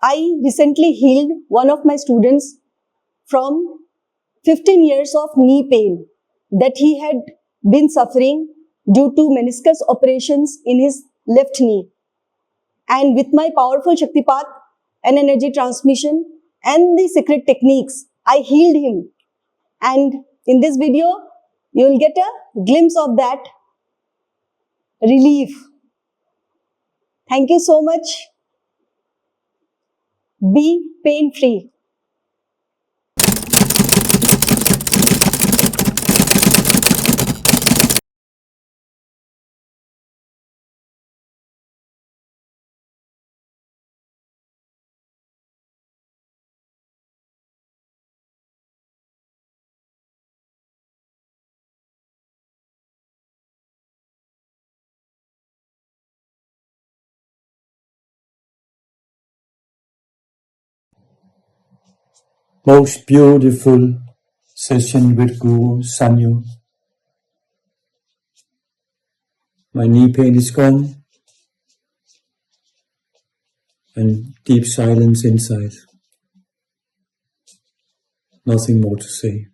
I recently healed one of my students from 15 years of knee pain that he had been suffering due to meniscus operations in his left knee. And with my powerful Shaktipat and energy transmission and the secret techniques, I healed him. And in this video, you will get a glimpse of that relief. Thank you so much. Be pain-free. Most beautiful session with Guru Sanju. My knee pain is gone and deep silence inside. Nothing more to say.